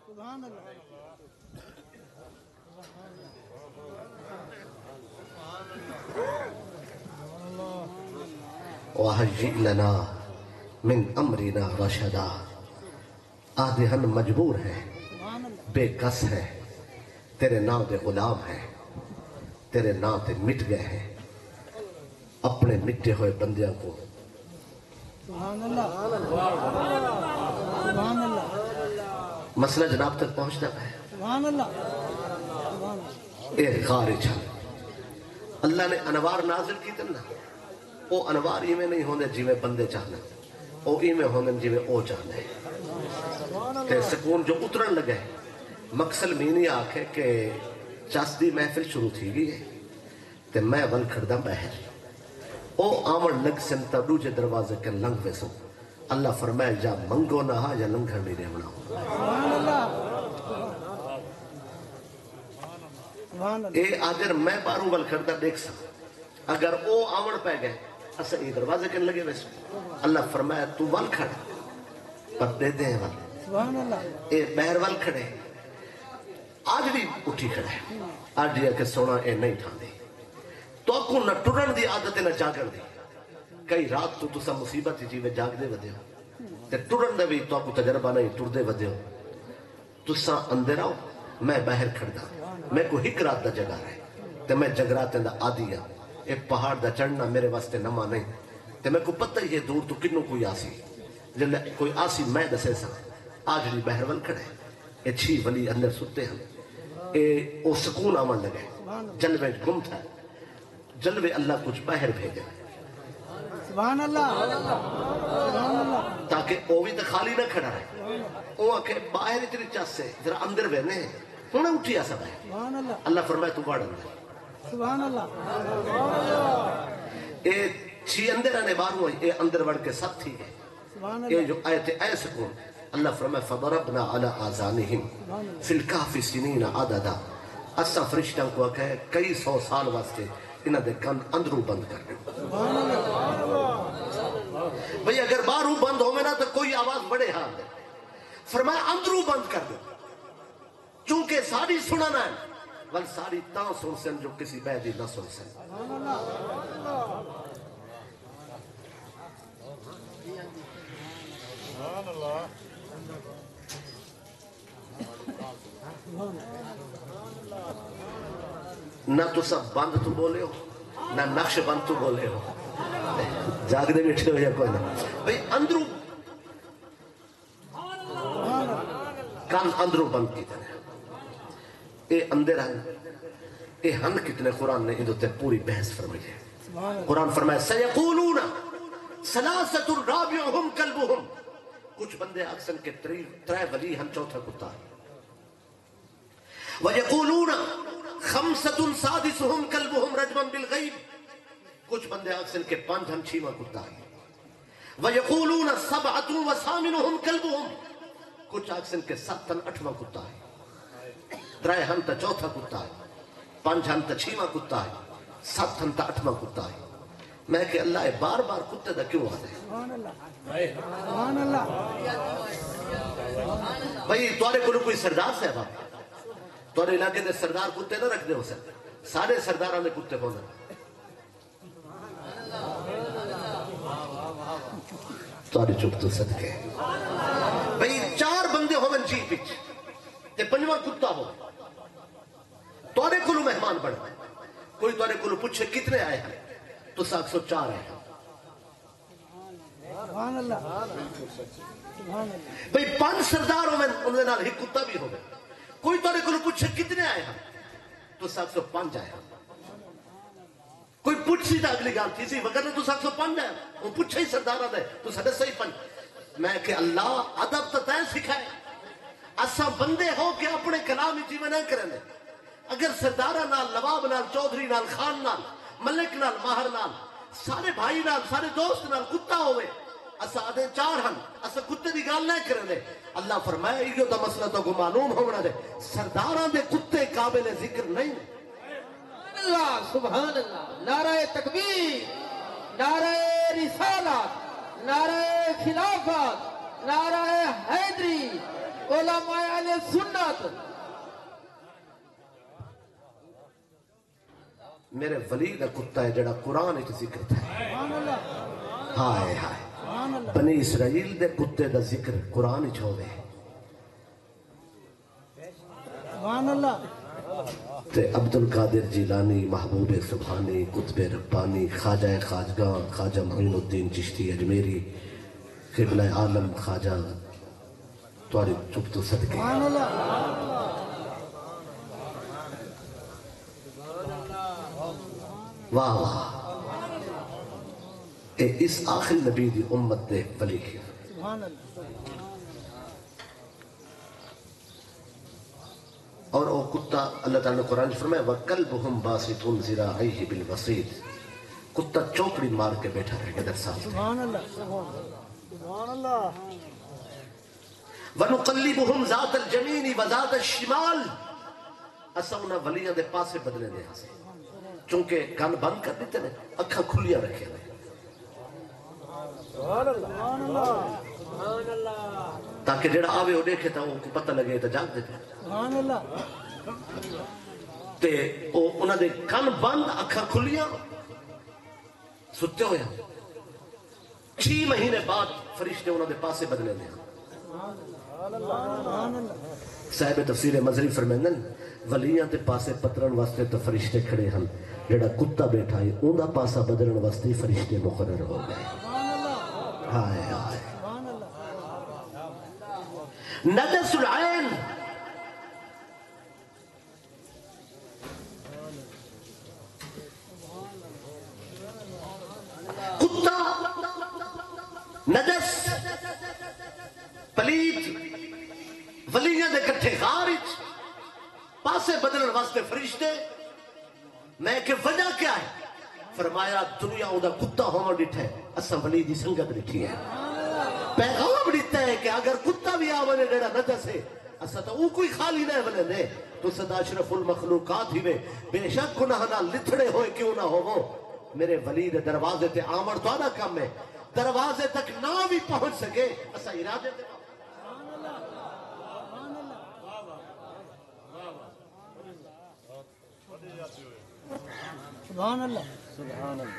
S5: سبحان اللہ
S2: وحجی لنا من امرنا رشدا آدھے ہن مجبور ہیں بے کس ہے تیرے نا دے غلام ہیں تیرے نا تے مٹ گئے ہیں اپنے مٹے ہوئے بندیاں کو
S5: سبحان اللہ سبحان اللہ
S2: مسئلہ جناب تک پہنچتا ہے
S5: سبحان اللہ سبحان اللہ
S2: اے خارج ہے اللہ نے انوار نازل کی تن وہ انوار ہی میں نہیں ہونے جی میں بندے چاہنے وہ ہی میں ہونے جی میں او چاہنے تے سکون جو اترن لگے مقصد میں نہیں آکھے کہ چاسدی محفل شروع تھی گئی ہے تے میں ول کھڑدا بہر او آمن لگ سنتا دوجے دروازے کے لنگ ویسو اللہ فرمائے جا منگو نہ ہا یا لنگھر نہیں رہنا
S5: سبحان اللہ سبحان اللہ
S2: اے آجر میں باروں ول کھڑدا دیکھ سا اگر او آمن پہ گئے اسا ای دروازے کے لگے ویسو اللہ فرمائے تو ول کھڑ پر دے دے ول
S5: سبحان اللہ
S2: اے بہر ول کھڑے آج بھی اٹھی کھڑے آج دیا کہ سونا اے نہیں تھا دے تو کو نہ ٹرن دی عادت نہ جاگن دی کئی رات تو تسا مصیبت جی میں جاگ دے ودے ہو تے ٹرن دے بھی تو کو تجربہ نہیں ٹر دے ودے ہو تساں اندر آؤ میں باہر کھڑدا میں کو ایک رات دا جگہ رہے تے میں جگراتیں دا آدھی ہاں ایک پہاڑ دا چڑھنا میرے واسطے نما نہیں تے میں کو پتہ ہی ہے دور تو کنوں کوئی آسی جلے کوئی آسی میں دسے سا آج بھی باہر ول کھڑے اے چھی ولی اندر ستے ہیں اے او سکون آمن لگے جلوے گم تھا جلوے اللہ کچھ باہر بھیجے
S5: سبحان اللہ سبحان اللہ
S2: تاکہ او بھی تو خالی نہ کھڑا رہے او آکے باہر اتنی چاس سے ذرا اندر بہنے انہیں اٹھی آسا باہر
S5: سبحان اللہ
S2: اللہ فرمائے تو باڑ اندر
S5: سبحان اللہ
S2: اے چھی اندر آنے باروں اے اندر وڑ کے ساتھ تھی گئے
S5: سبحان
S2: اے
S5: اللہ
S2: جو آیت اے سکون اللہ فرمائے فَضَرَبْنَا عَلَىٰ آذَانِهِمْ فِي الْكَهْفِ سِنِينَ عَدَدًا اساں فرشتوں کو کہے کئی سو سال واسطے انہاں دے کان اندروں بند کر دیں
S5: سبحان اللہ
S2: بھئی اگر باہروں بند ہوئے نا تو کوئی آواز بڑے حال دے فرمایا اندروں بند کر دیں چونکہ ساری سننا ہے ول ساری تاں سن سن جو کسی بیدی نہ سن سن نہ تو سب بند تو بولے ہو نہ نقش بند تو بولے ہو جاگ دے بیٹھے ہو یا کوئی نہ بھئی اندروں کان اندروں بند کی طرح اے اندر ہیں اے ہن کتنے قرآن نے ادھو تے پوری بحث فرمائی ہے قرآن فرمائے سَيَقُولُونَ سَلَاسَةٌ رَابِعُهُمْ كَلْبُهُمْ کچھ بندے اکثر کے ترے ولی ہم چوتھا کتا ہے وَيَقُولُونَ خَمْسَةٌ سَادِسُهُمْ كَلْبُهُمْ رَجْمًا بِالْغَيْبِ کچھ بندے اکثر کے پانچ ہم چھیواں کتا ہے وَيَقُولُونَ سَبْعَةٌ وَثَامِنُهُمْ كَلْبُهُمْ کچھ اکثر کے ستن اٹھواں کتا ہے ترے ہم تا چوتھا کتا ہے پانچ ہم تا چھیواں کتا ہے سات ہم تا اٹھواں کتا ہے میں کہ اللہ بار بار کتے دا کیوں آدھے
S5: سبحان اللہ سبحان اللہ
S2: بھئی توارے کو کوئی سردار سے ہے توارے علاقے دے سردار کتے نہ رکھ دے ہو سکتے سارے سرداران دے کتے ہونا توارے چک تو صدقے بھئی چار بندے ہو من جی پچ تے پنجواں کتا ہو توارے کو مہمان بڑھ کوئی توارے کو پوچھے کتنے آئے ہیں تو 704 آئے ہیں
S5: سبحان اللہ سبحان اللہ
S2: بھئی پانچ سردار ہو من انہیں نال ہی کتا بھی ہو گئے کوئی توارے کو پوچھے کتنے آئے ہیں تو 705 آئے ہیں کوئی پوچھ سی تھا اگلی گال تھی سی وگر تو 705 آئے وہ پوچھے ہی سردارہ دے تو سڑے صحیح پنج میں کہ اللہ عدب تو تین سکھائے اسا بندے ہو کہ اپنے کلامی جیوے نہ کریں دے اگر سردارہ نال نواب نال چودھری نال خان نال ملک نال ماہر نال سارے بھائی نال سارے دوست نال کتا ہوئے اسا آدھے چار ہن اسا کتے دی گال نہ کریں دے اللہ فرمائے یہ دا مسئلہ تو کو معلوم ہونا دے سرداران دے کتے قابل ذکر نہیں
S3: سبحان اللہ نعرہ تکبیر نعرہ رسالت نعرہ خلافت نعرہ حیدری علماء اہل سنت
S2: میرے ولی کا کتا ہے جڑا قرآن ایک ذکر تھا ہائے ہائے بنی اسرائیل دے کتے دا ذکر قرآن ایچ ہوئے
S5: سبحان اللہ
S2: تے عبدالقادر جیلانی محبوب سبحانی قطب ربانی خواجہ خواجگاں خواجہ معین الدین چشتی اجمیری قبلہ عالم خواجہ تواری چپ تو صدقے
S5: سبحان اللہ
S2: واہ واہ اے اس آخری نبی دی امت دے ولی
S5: سبحان اللہ
S2: اور وہ کتا اللہ تعالیٰ نے قرآن فرمائے وَقَلْبُهُمْ بَاسِطٌ ذِرَاعَيْهِ بِالْوَصِيدِ کتا چوکڑی مار کے بیٹھا رہے گا در ساتھ
S5: سبحان اللہ سبحان اللہ
S2: وَنُقَلِّبُهُمْ ذَاتَ الْجَمِينِ وَذَاتَ الشِّمَالِ اسا انہا ولیاں دے پاسے بدلے دے ہاں سے چونکہ کان بند کر دیتے ہیں اکھا کھلیاں رکھے ہیں تاکہ جڑا آوے ہو دیکھے تا ان کو پتہ لگے تا جاگ دیتے ہیں
S5: سبحان اللہ
S2: تے انہاں دے کان بند اکھا کھلیاں ستے ہویا 6 مہینے بعد فرشتے انہاں دے پاسے بدلے دے
S5: سبحان اللہ
S2: صاحب تفسیر مظہری فرمائندن ولیاں تے پاسے پترن واسطے تو فرشتے کھڑے ہن، جڑا کتا بیٹھا ہے اوندا پاسا بدلن واسطے فرشتے مقرر ہو گئے. ہائے ہائے نجس العین، کتا نجس پلیت ولیاں دے کٹھے خارج پاسے بدلن واسطے فرشتے. میں کہ وجہ کیا ہے؟ فرمایا دنیا دا کتا ہونا ڈٹھا ہے، اساں ولی دی سنگت ڈٹھی ہے. پیغام ڈٹھتا ہے کہ اگر کتا بھی آونے ڈیڑا نجس ہے اساں تو او کوئی خالی نہ بنے دے تو صدا اشرف المخلوقات ہی میں بے شک گناہ نہ لتھڑے ہوئے کیوں نہ ہو. میرے ولی دے دروازے تے آمر تو آنا کم ہے، دروازے تک نہ بھی پہنچ سکے اساں ارادے تے
S5: سبحان اللہ سبحان اللہ.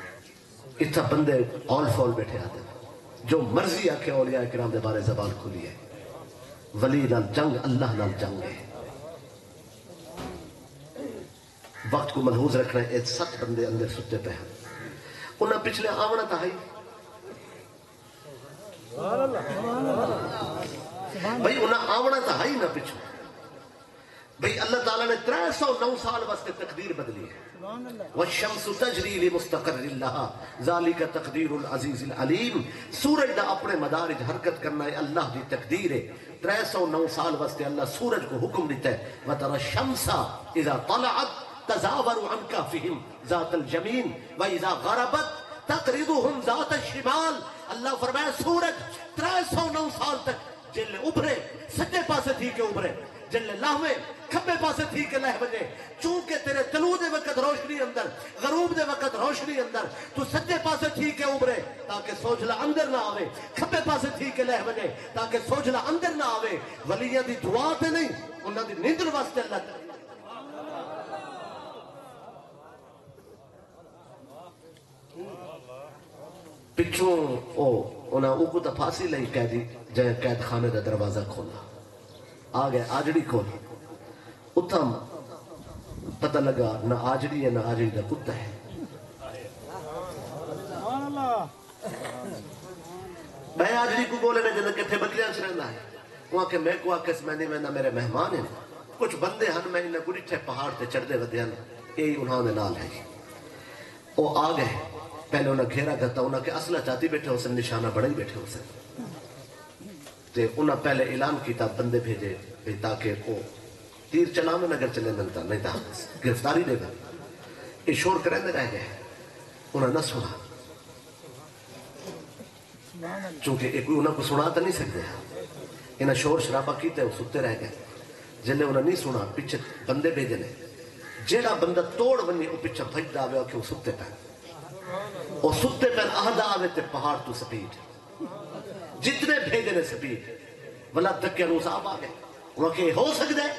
S2: اتنا بندے آل فول بیٹھے آتے ہیں جو مرضی آکے اولیاء کرام دے بارے زبان کھولی ہے. ولی نال جنگ اللہ نال جنگ ہے. وقت کو ملحوظ رکھنا ہے. 7 بندے اندر ستے پہ ہیں، انہاں پچھلے آونا تھا ہی بھئی، انہاں آونا تھا ہی نہ پچھو. بھئی اللہ تعالیٰ نے 309 سال واسطے تقدیر بدلی ہے. والشمس تجری لمستقر لها ذالک تقدیر العزیز العلیم. سورج دا اپنے مدارج حرکت کرنا ہے اللہ دی تقدیر ہے. 309 سال واسطے اللہ سورج کو حکم دیتا ہے وَتَرَى الشَّمْسَ اِذَا طَلَعَتْ تَزَاوَرُ عَنْ كَهْفِهِمْ ذَاتَ الْجَمِينَ وَإِذَا غَرَبَتْ تَقْرِضُهُمْ ذَاتَ الشِّمَالِ. اللہ فرمایا سورج 309 سال تک جلے ابھرے سجے پاسے تھی کہ ابھرے، جلے لاہوے کھبے پاسے تھی کہ لہ بجے. چونکہ تیرے طلوع دے وقت روشنی اندر، غروب دے وقت روشنی اندر، تو سجے پاسے تھی کہ ابھرے تاکہ سوجلا اندر نہ آوے، کھبے پاسے تھی کہ لہ بجے تاکہ سوجلا اندر نہ آوے. ولیاں دی دعا تے نہیں، انہاں دی نیندر واسطے اللہ تعالی پچھوں انہاں کو تا پھانسی لئی قیدی جائے قید خانے دا دروازہ کھولا، آ گئے آجڑی کھولی. اتھا پتہ لگا نہ آجڑی ہے نہ آجڑی دا کتا ہے.
S5: سبحان اللہ.
S2: میں آجڑی کو بولے نے جنہیں کتھے بکریاں سے رہنا ہے. وہاں کہ میں کو آکس میں نہیں وینا میرے مہمان ہیں، کچھ بندے ہن میں انہیں گڑیٹھے پہاڑ تے چڑھ دے ودے ہن، یہی انہوں نے نال ہے. وہ آ گئے، پہلے انہیں گھیرا کرتا، انہیں کہ اصلہ چاہتی بیٹھے ہو سن، نشانہ بڑا ہی بیٹھے ہو سن. تے انہیں پہلے اعلان کیتا بندے بھیجے تاکہ وہ تیر چلانے نگر چلے ملتا نہیں تھا گرفتاری دے گا. یہ شور کریں دے رہ گئے، انہیں نہ سنا چونکہ ایک کوئی انہیں کو سنا تو نہیں سکتے. انہیں شور شرابہ کیتے وہ ستے رہ گئے. جنہیں انہیں نہیں سنا پیچھے بندے بھیجے نے، جیڑا بندہ توڑ بنی وہ پیچھے بھج دا آوے کہ وہ ستے پہ وہ ستے پہ آہدہ آوے تے پہاڑ تو سپیڈ جتنے بھیجے نے سپیڈ ولا دکے روز آپ آگئے. وہاں کہ ہو سکتا ہے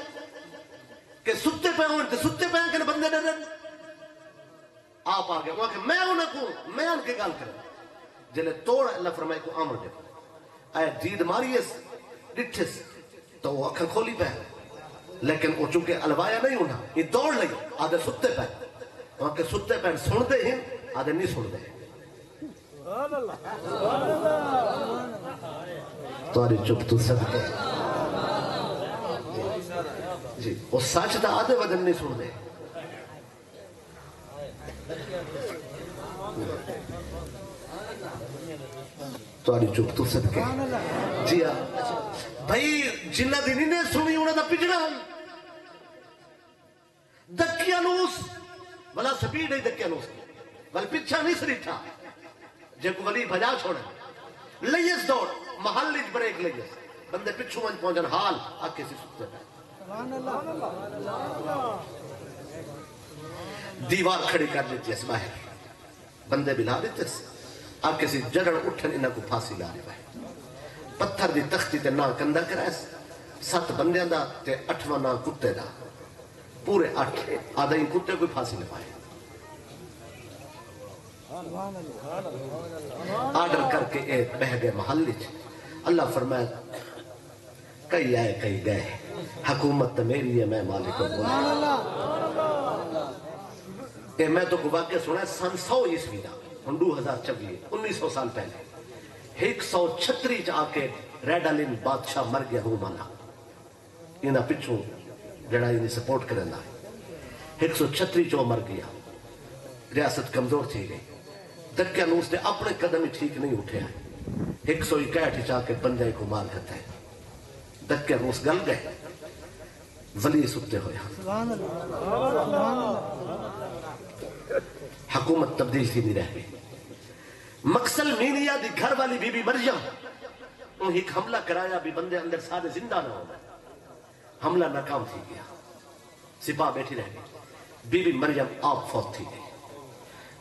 S2: کہ ستے پہ ہوئے تھے، ستے پہ کہ بندے نے رہن آپ آگئے. وہاں کہ میں انہیں کو میں ان کے گال کریں جلے توڑ اللہ فرمائے کو آمر دے آئے دید ماریس ڈٹھس تو وہ اکھر کھولی پہ لیکن وہ چونکہ الوایا نہیں ہونا یہ دوڑ لگی آدھے ستے پہ. وہاں کہ ستے پہ سنتے ہیں آدھے نہیں سنتے ہیں. تمہاری چپ تو صدقے جی وہ سچ دا آدھے وزن نہیں سن دے. تمہاری چپ تو صدقے جی ہاں بھائی جنہ دی نہیں سنی انہوں دا پچھڑا دکیا نوس بلا سپیڈ ہے دکیا نوس بل پچھا نہیں سریٹھا جے کو ولی بھجا چھوڑے لیس دوڑ محل لیج بریک لیس بندے پچھو منج پہنچن حال آکے سی سکتے ہیں. دیوار کھڑی کر لیتی ہے باہر بندے بلا دیتے آکے سی جڑن اٹھن انہاں کو پھانسی لا رہے ہیں. پتھر دی تختی تے نا کندہ کرائے 7 بندیاں دا تے 8واں نا کتے دا پورے 8 آدھا ہی کتے کوئی پھانسی لے پائے. آرڈر کر کے بہ گئے محل. اللہ فرمایا کئی آئے کئی گئے حکومت میری ہے میں مالک ہوں اے میں تو واقعہ سنا ہے سن 100 عیسوی دا 2024 1900 سال پہلے 136 جا کے ریڈالین بادشاہ مر گیا ہوں مانا انہاں پچھوں جڑا انہیں سپورٹ کرنا ہے 136 جو مر گیا ریاست کمزور تھی گئی دقیانوس نے اپنے قدم ہی ٹھیک نہیں اٹھے ہیں 161 جا کے بندے کو مار کرتا ہے دقیانوس گل گئے ولی ستے ہویا حکومت تبدیل تھی نہیں رہ گئی مقسل مینیا دی گھر والی بی بی مریم انہیں ایک حملہ کرایا بھی بندے اندر سارے زندہ نہ ہونا حملہ ناکام تھی گیا سپاہ بیٹھی رہ گئی بی بی مریم آپ فوت تھی گئی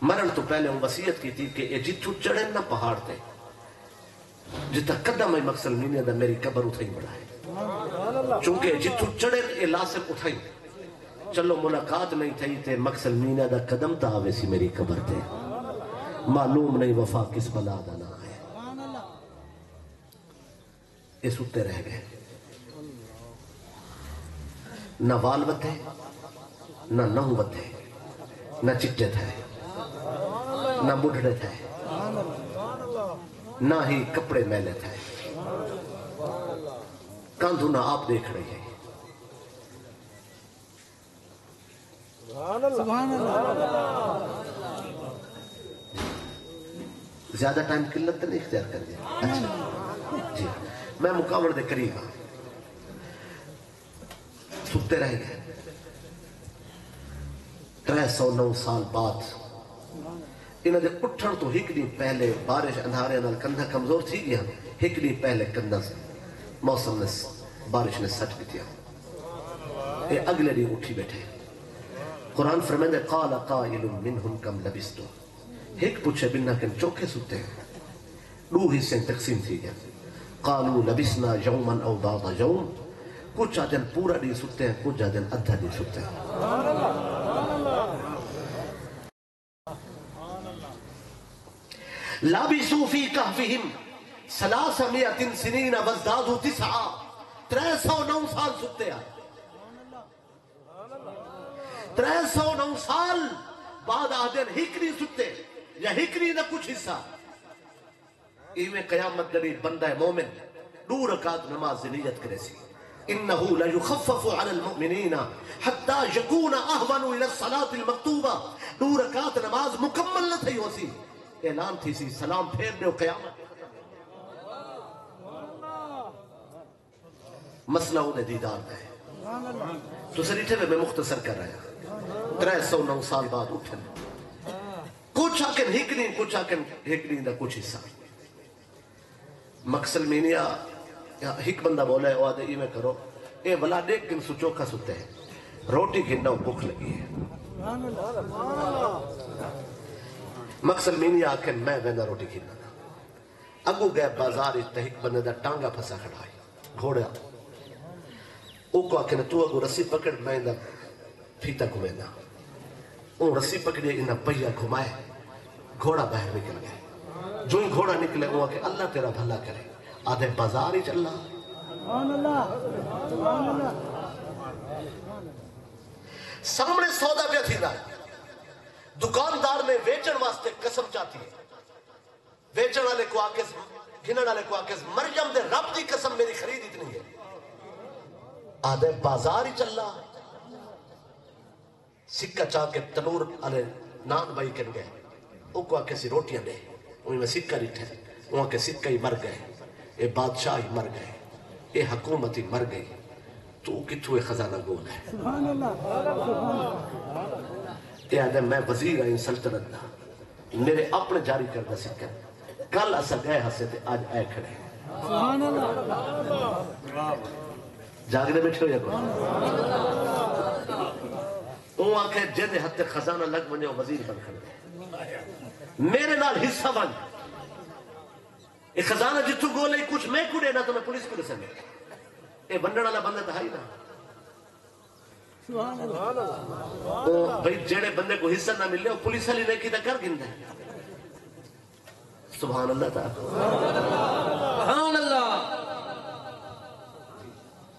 S2: مرن تو پہلے ان وصیت کی تھی کہ اے جتو چڑھے نہ پہاڑ تے جتا قدم ہے مقصل مینیا دا میری قبر اٹھائی بڑھا ہے چونکہ جتو چڑھے اے لاسم اٹھائی چلو ملاقات نہیں تھی تے مقصل مینیا دا قدم تا آوے سی میری قبر تے معلوم نہیں وفا کس بلا دا نہ ہے اے ستے رہ گئے نہ وال بتے نہ نہو بتے نہ چٹے تھے نہ بڑھڑے تھے نہ ہی کپڑے میلے تھے کاندھو نہ آپ دیکھ رہے ہیں زیادہ ٹائم قلت نہیں اختیار کر دیا اچھا جی میں مقابل دے قریب ہوں سکتے رہ گئے 309 سال بعد انہاں دے اٹھن تو ایک دن پہلے بارش اندھارے نال کندھا کمزور تھی گیا ایک دن پہلے کندھا موسم نے بارش نے سٹ بھی دیا اے اگلے دن اٹھی بیٹھے قرآن فرمائے قال قائل منہم کم لبستو ایک پوچھے بننا کن چوکے سکتے ہیں دو حصے تقسیم تھی گیا قالو لبسنا یوما او بعض یوم کچھ دن پورا دن سکتے ہیں کچھ دن ادھا دن سکتے ہیں لابسو فی کہفہم 300 سنین وزدادو 309 سال سکتے ہیں 309 سال بعد آدھن ہکری سکتے یا ہکری نہ کچھ حصہ ایویں قیامت دلی بندہ مومن 2 رکعت نماز نیت کرے سی انہو لیخفف علی المؤمنین حتی یکون احون الى الصلاة المکتوبہ 2 رکعت نماز مکمل نہ تھی ہو سی اعلان تھی سی سلام پھیر دے قیامت مسئلہ انہیں دیدار ہے تو سریٹھے میں مختصر کر رہا ہے 309 سال بعد اٹھن کچھ آکن ہکرین کچھ آکن ہکرین دا کچھ حصہ مقصل مینیا ہک بندہ بولا ہے وعدہ ایمیں کرو اے بلا دیکھ کن سو چوکھا سکتے ہیں روٹی گھننا بھوک لگی ہے مقصل مینیا آکن میں وینا روٹی گھننا اگو گئے بازار تحق بندے دا ٹانگا پھسا کھڑائی گھوڑا او کو آکن تو اگو رسی پکڑ میں دا پھیتا گھومینا اون رسی پکڑے انہا پہیا گھمائے گھوڑا باہر نکل گئے جو ہی گھوڑا نکلے وہ کہ اللہ تیرا بھلا کرے آدھے بازار ہی چل رہا سامنے سودا پہ تھی دکاندار نے ویچن واسطے قسم چاہتی ہے ویچن والے کو آکے گھنن والے کو آکے مریم دے رب دی قسم میری خرید اتنی ہے آدھے بازار ہی چل رہا سکہ چاہ کے تنور علی نان بائی کن گئے او کو آکے سی روٹیاں دے انہیں میں سکہ ریٹھے وہاں کے سکہ ہی مر گئے اے بادشاہ ہی مر گئے اے حکومت ہی مر گئی تو کتھوے خزانہ گول ہے سبحان اللہ اے آدھے میں وزیر آئین سلطنت دا میرے اپنے جاری کردہ سکہ کل ایسا گئے ہسے تھے آج اے کھڑے سبحان اللہ جاگنے بیٹھے ہو یا کوئی وہ آنکھیں جن حد خزانہ لگ بنے وزیر بن کر گئے میرے نال حصہ بن ایک خزانہ جتو گولے کچھ میں کڑے نا تو میں پولیس کو رسے اے بندن والا بندہ تھا ہی نا بھئی جیڑے بندے کو حصہ نہ ملے وہ پولیس والی نہیں کی تا کر گندہ سبحان اللہ تعالی سبحان اللہ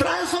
S2: 300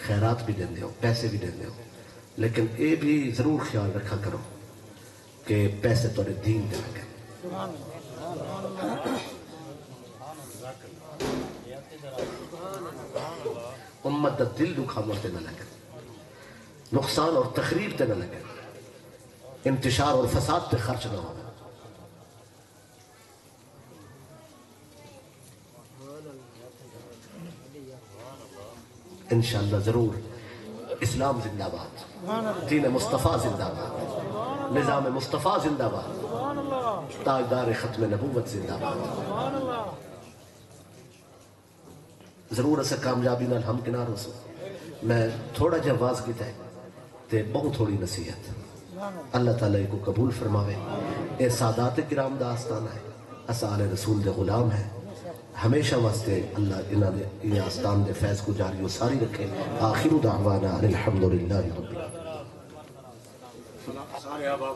S2: خیرات بھی دیندے ہو پیسے بھی دیندے ہو لیکن اے بھی ضرور خیال رکھا کرو کہ پیسے تھوڑے دین دے لگے امت دا دل دکھا مرتے نہ لگے نقصان اور تخریب تے نہ لگے انتشار اور فساد تے خرچ نہ ہو انشاءاللہ ضرور اسلام زندہ باد دین مصطفیٰ زندہ باد نظام مصطفیٰ زندہ باد تاجدار ختم نبوت زندہ باد ضرور اسے کامیابی نال ہم کنار ہو سو میں تھوڑا جا آواز کیتا ہے تے بہت تھوڑی نصیحت اللہ تعالیٰ کو قبول فرماوے اے سادات کرام دا آستانہ ہے اسال رسول دے غلام ہے ہمیشہ واسطے اللہ انہاں دے ان آستان دے فیض کو جاری و ساری رکھے آخر دعوانا الحمدللہ رب العالمین